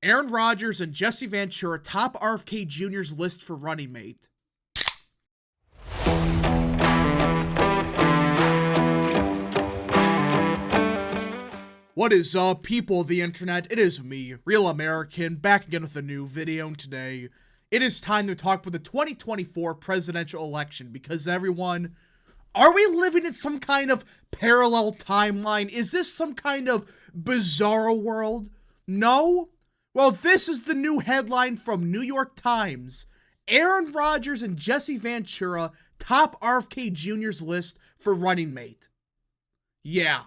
Aaron Rodgers and Jesse Ventura top RFK Jr.'s list for running mate. What is up, people of the internet? It is me, Real American, back again with a new video, and today it is time to talk about the 2024 presidential election, because everyone, are we living in some kind of parallel timeline? Is this some kind of bizarro world? No? Well, this is the new headline from New York Times. Aaron Rodgers and Jesse Ventura top RFK Jr.'s list for running mate. Yeah.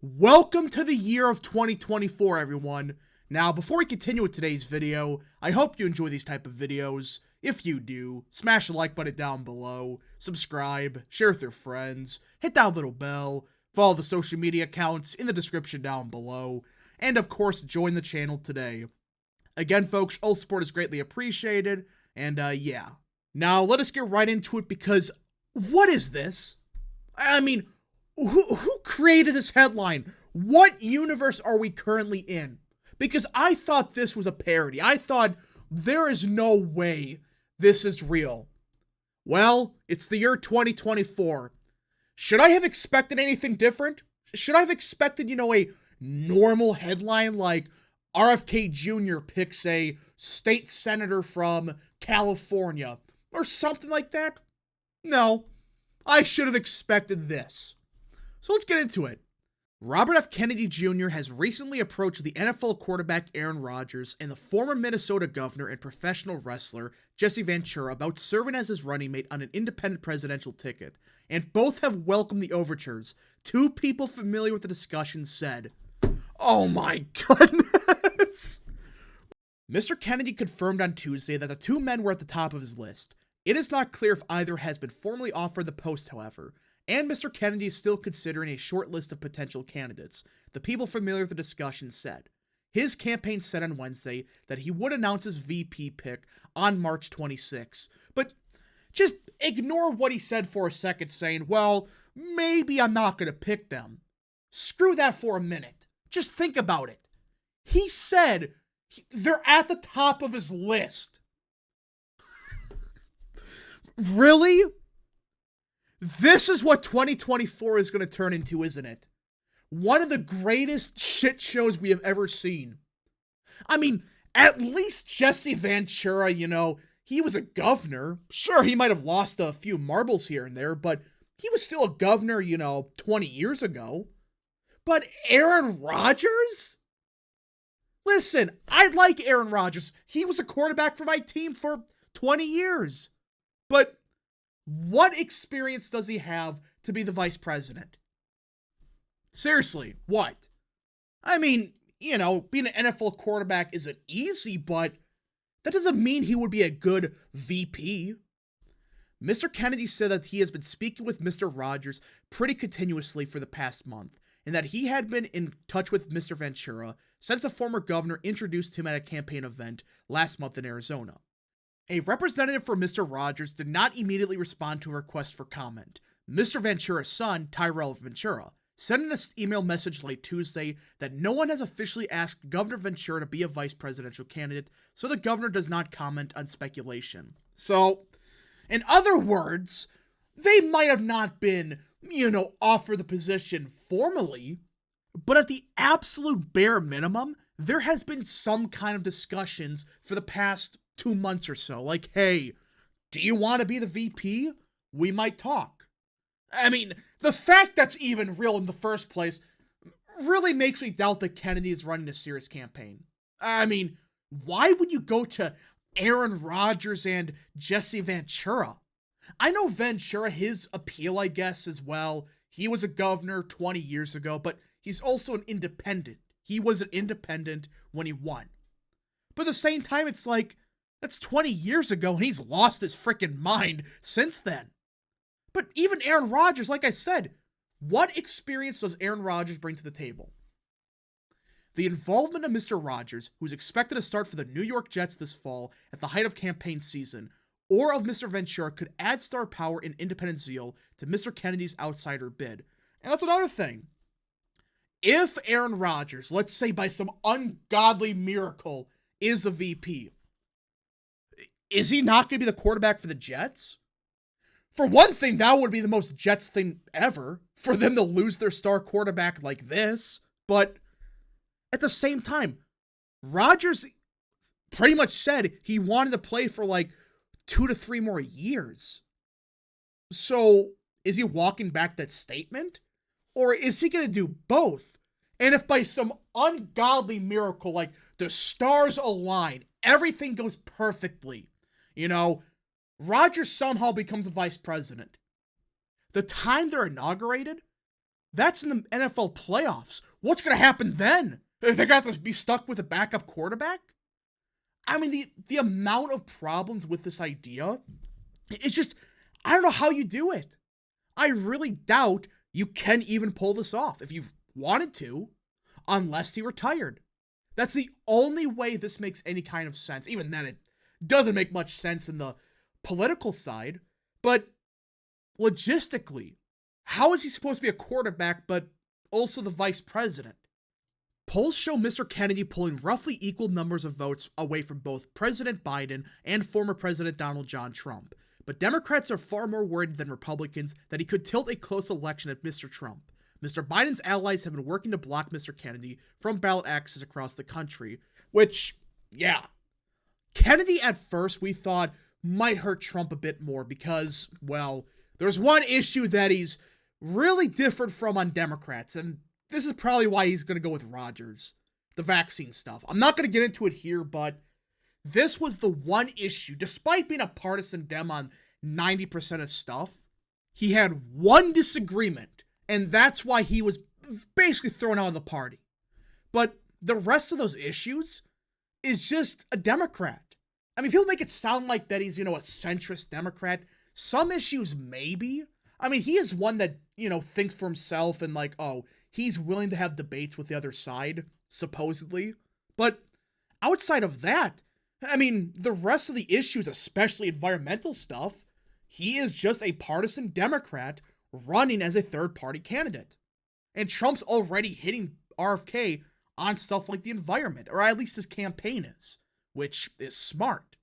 Welcome to the year of 2024, everyone. Now, before we continue with today's video, I hope you enjoy these type of videos. If you do, smash the like button down below, subscribe, share with your friends, hit that little bell, follow the social media accounts in the description down below, and of course, join the channel today. Again, folks, all support is greatly appreciated, and yeah. Now, let us get right into it, because what is this? I mean, who created this headline? What universe are we currently in? Because I thought this was a parody. I thought there is no way this is real. Well, it's the year 2024. Should I have expected anything different? Should I have expected, a normal headline like RFK Jr. picks a state senator from California or something like that? No, I should have expected this. So let's get into it. Robert F. Kennedy Jr. has recently approached the NFL quarterback Aaron Rodgers and the former Minnesota governor and professional wrestler Jesse Ventura about serving as his running mate on an independent presidential ticket, and both have welcomed the overtures. Two people familiar with the discussion said, "Oh my goodness." Mr. Kennedy confirmed on Tuesday that the two men were at the top of his list. It is not clear if either has been formally offered the post, however, and Mr. Kennedy is still considering a short list of potential candidates. The people familiar with the discussion said. His campaign said on Wednesday that he would announce his VP pick on March 26. But just ignore what he said for a second, saying, well, maybe I'm not going to pick them. Screw that for a minute. Just think about it. He said they're at the top of his list. Really? This is what 2024 is going to turn into, isn't it? One of the greatest shit shows we have ever seen. I mean, at least Jesse Ventura, he was a governor. Sure, he might have lost a few marbles here and there, but he was still a governor, 20 years ago. But Aaron Rodgers? Listen, I like Aaron Rodgers. He was a quarterback for my team for 20 years. But what experience does he have to be the vice president? Seriously, what? I mean, being an NFL quarterback isn't easy, but that doesn't mean he would be a good VP. Mr. Kennedy said that he has been speaking with Mr. Rodgers pretty continuously for the past month, and that he had been in touch with Mr. Ventura since the former governor introduced him at a campaign event last month in Arizona. A representative for Mr. Rodgers did not immediately respond to a request for comment. Mr. Ventura's son, Tyrell Ventura, sent in an email message late Tuesday that no one has officially asked Governor Ventura to be a vice presidential candidate, so the governor does not comment on speculation. So, in other words, they might have not been, offered the position formally, but at the absolute bare minimum, there has been some kind of discussions for the past 2 months or so. Like, hey, do you want to be the VP? We might talk. I mean, the fact that's even real in the first place really makes me doubt that Kennedy is running a serious campaign. I mean, why would you go to Aaron Rodgers and Jesse Ventura? I know Ventura, his appeal, I guess, as well. He was a governor 20 years ago, but he's also an independent. He was an independent when he won. But at the same time, it's like, that's 20 years ago, and he's lost his freaking mind since then. But even Aaron Rodgers, like I said, what experience does Aaron Rodgers bring to the table? The involvement of Mr. Rodgers, who's expected to start for the New York Jets this fall at the height of campaign season, or of Mr. Ventura could add star power and independent zeal to Mr. Kennedy's outsider bid. And that's another thing. If Aaron Rodgers, let's say by some ungodly miracle, is the VP. Is he not going to be the quarterback for the Jets? For one thing, that would be the most Jets thing ever, for them to lose their star quarterback like this. But at the same time, Rodgers pretty much said he wanted to play for like 2 to 3 more years. So is he walking back that statement? Or is he going to do both? And if by some ungodly miracle, like the stars align, everything goes perfectly, Rodgers somehow becomes a vice president. The time they're inaugurated, that's in the NFL playoffs. What's going to happen then? They're going to have to be stuck with a backup quarterback? I mean, the amount of problems with this idea, it's just, I don't know how you do it. I really doubt you can even pull this off if you wanted to, unless he retired. That's the only way this makes any kind of sense. Even then, it doesn't make much sense in the political side, but logistically, how is he supposed to be a quarterback but also the vice president? Polls show Mr. Kennedy pulling roughly equal numbers of votes away from both President Biden and former President Donald John Trump, but Democrats are far more worried than Republicans that he could tilt a close election at Mr. Trump. Mr. Biden's allies have been working to block Mr. Kennedy from ballot access across the country, which, yeah. Kennedy at first we thought might hurt Trump a bit more because, well, there's one issue that he's really different from on Democrats, and this is probably why he's going to go with Rodgers, the vaccine stuff. I'm not going to get into it here, but this was the one issue, despite being a partisan Dem on 90% of stuff, he had one disagreement, and that's why he was basically thrown out of the party. But the rest of those issues is just a Democrat. I mean, people make it sound like that he's, a centrist Democrat. Some issues, maybe. I mean, he is one that, thinks for himself and he's willing to have debates with the other side, supposedly. But outside of that, I mean, the rest of the issues, especially environmental stuff, he is just a partisan Democrat running as a third-party candidate. And Trump's already hitting RFK on stuff like the environment, or at least his campaign is, which is smart.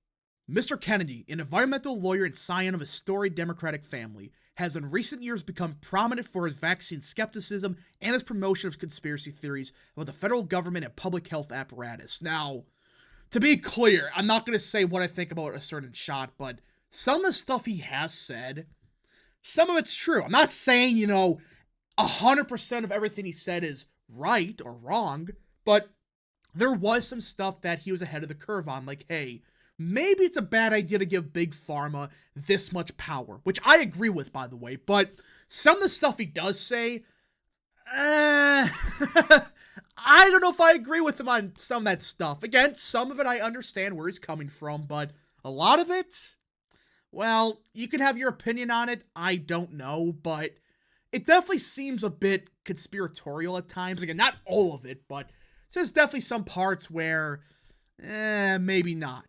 Mr. Kennedy, an environmental lawyer and scion of a storied Democratic family, has in recent years become prominent for his vaccine skepticism and his promotion of conspiracy theories about the federal government and public health apparatus. Now, to be clear, I'm not going to say what I think about a certain shot, but some of the stuff he has said, some of it's true. I'm not saying, 100% of everything he said is right or wrong, but there was some stuff that he was ahead of the curve on, like, hey, maybe it's a bad idea to give Big Pharma this much power, which I agree with, by the way, but some of the stuff he does say, I don't know if I agree with him on some of that stuff. Again, some of it I understand where he's coming from, but a lot of it, well, you can have your opinion on it, I don't know, but it definitely seems a bit conspiratorial at times. Again, not all of it, but there's definitely some parts where, maybe not.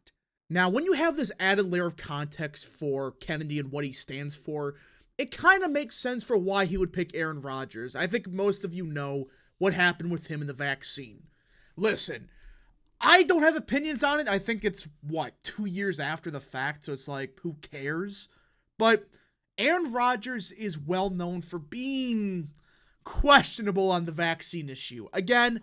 Now, when you have this added layer of context for Kennedy and what he stands for, it kind of makes sense for why he would pick Aaron Rodgers. I think most of you know what happened with him in the vaccine. Listen, I don't have opinions on it. I think it's, 2 years after the fact, so it's like, who cares? But Aaron Rodgers is well known for being questionable on the vaccine issue. Again,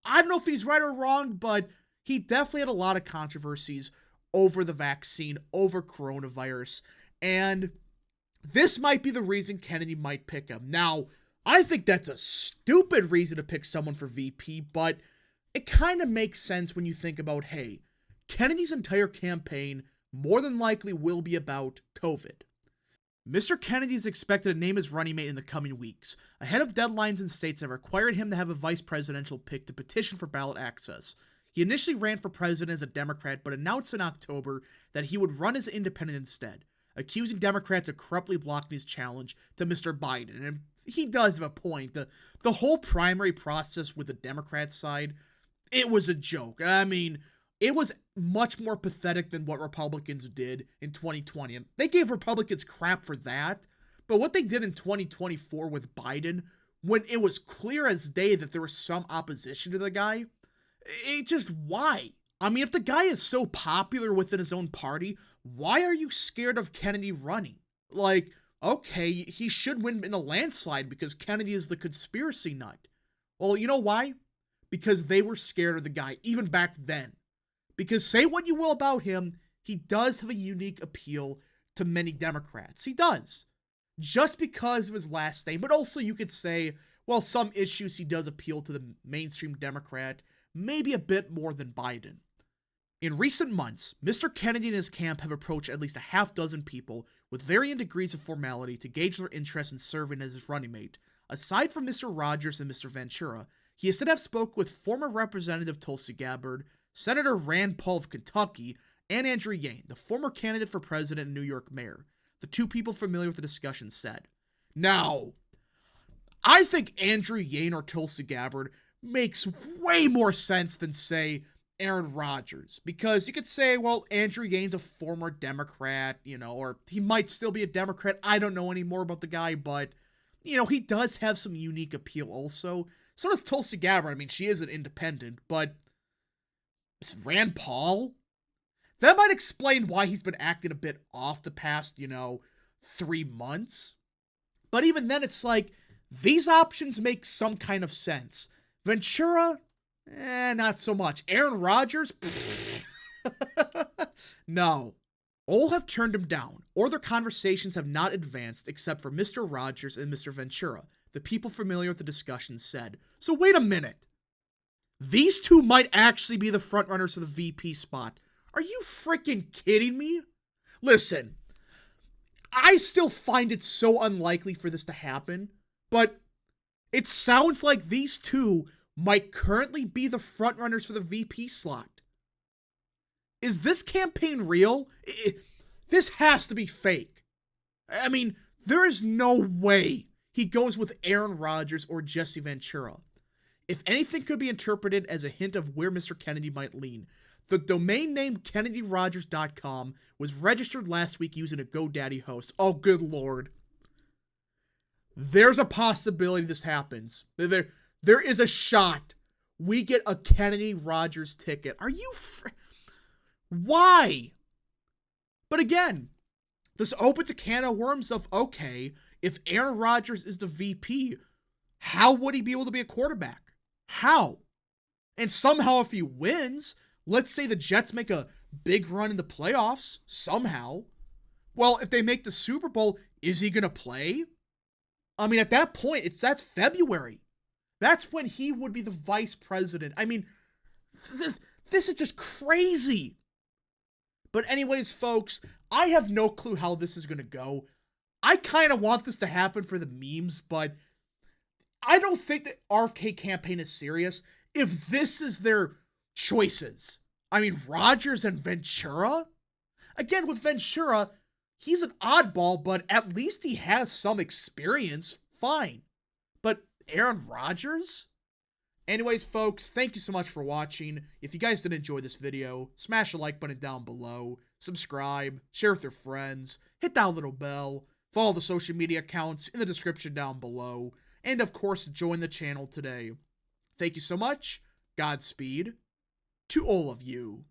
I don't know if he's right or wrong, but he definitely had a lot of controversies over the vaccine, over coronavirus, and this might be the reason Kennedy might pick him. Now, I think that's a stupid reason to pick someone for VP, but it kind of makes sense when you think about, hey, Kennedy's entire campaign more than likely will be about COVID. Mr. Kennedy is expected to name his running mate in the coming weeks, ahead of deadlines in states that required him to have a vice presidential pick to petition for ballot access. He initially ran for president as a Democrat, but announced in October that he would run as an independent instead, accusing Democrats of corruptly blocking his challenge to Mr. Biden. And he does have a point. The whole primary process with the Democrat side, it was a joke. I mean, it was much more pathetic than what Republicans did in 2020. And they gave Republicans crap for that, but what they did in 2024 with Biden, when it was clear as day that there was some opposition to the guy, it just, why? I mean, if the guy is so popular within his own party, why are you scared of Kennedy running? Like, okay, he should win in a landslide because Kennedy is the conspiracy nut. Well, you know why? Because they were scared of the guy, even back then. Because say what you will about him, he does have a unique appeal to many Democrats. He does. Just because of his last name, but also you could say, well, some issues he does appeal to the mainstream Democrat, maybe a bit more than Biden. In recent months, Mr. Kennedy and his camp have approached at least a half dozen people with varying degrees of formality to gauge their interest in serving as his running mate. Aside from Mr. Rodgers and Mr. Ventura, he is said to have spoke with former Representative Tulsi Gabbard, Senator Rand Paul of Kentucky, and Andrew Yang, the former candidate for president and New York mayor. The two people familiar with the discussion said. Now, I think Andrew Yang or Tulsi Gabbard makes way more sense than, say, Aaron Rodgers. Because you could say, well, Andrew Yang's a former Democrat, or he might still be a Democrat. I don't know any more about the guy, but, he does have some unique appeal also. So does Tulsi Gabbard. I mean, she is an independent, but Rand Paul? That might explain why he's been acting a bit off the past, 3 months. But even then, it's like, these options make some kind of sense. Ventura? Not so much. Aaron Rodgers? No. All have turned him down, or their conversations have not advanced except for Mr. Rodgers and Mr. Ventura, the people familiar with the discussion said. So wait a minute. These two might actually be the frontrunners for the VP spot. Are you freaking kidding me? Listen, I still find it so unlikely for this to happen, but it sounds like these two might currently be the frontrunners for the VP slot. Is this campaign real? This has to be fake. I mean, there is no way he goes with Aaron Rodgers or Jesse Ventura. If anything could be interpreted as a hint of where Mr. Kennedy might lean, the domain name KennedyRogers.com was registered last week using a GoDaddy host. Oh, good lord. There's a possibility this happens. There is a shot we get a Kennedy Rodgers ticket. Are you Why? But again, this opens a can of worms of, okay, if Aaron Rodgers is the VP, how would he be able to be a quarterback? How? And somehow if he wins, let's say the Jets make a big run in the playoffs, somehow. Well, if they make the Super Bowl, is he going to play? I mean, at that point, that's February. That's when he would be the vice president. I mean, this is just crazy. But anyways, folks, I have no clue how this is going to go. I kind of want this to happen for the memes, but I don't think the RFK campaign is serious if this is their choices. I mean, Rodgers and Ventura? Again, with Ventura, he's an oddball, but at least he has some experience. Fine. But Aaron Rodgers? Anyways, folks, thank you so much for watching. If you guys did enjoy this video, smash the like button down below, subscribe, share with your friends, hit that little bell, follow the social media accounts in the description down below, and of course, join the channel today. Thank you so much. Godspeed to all of you.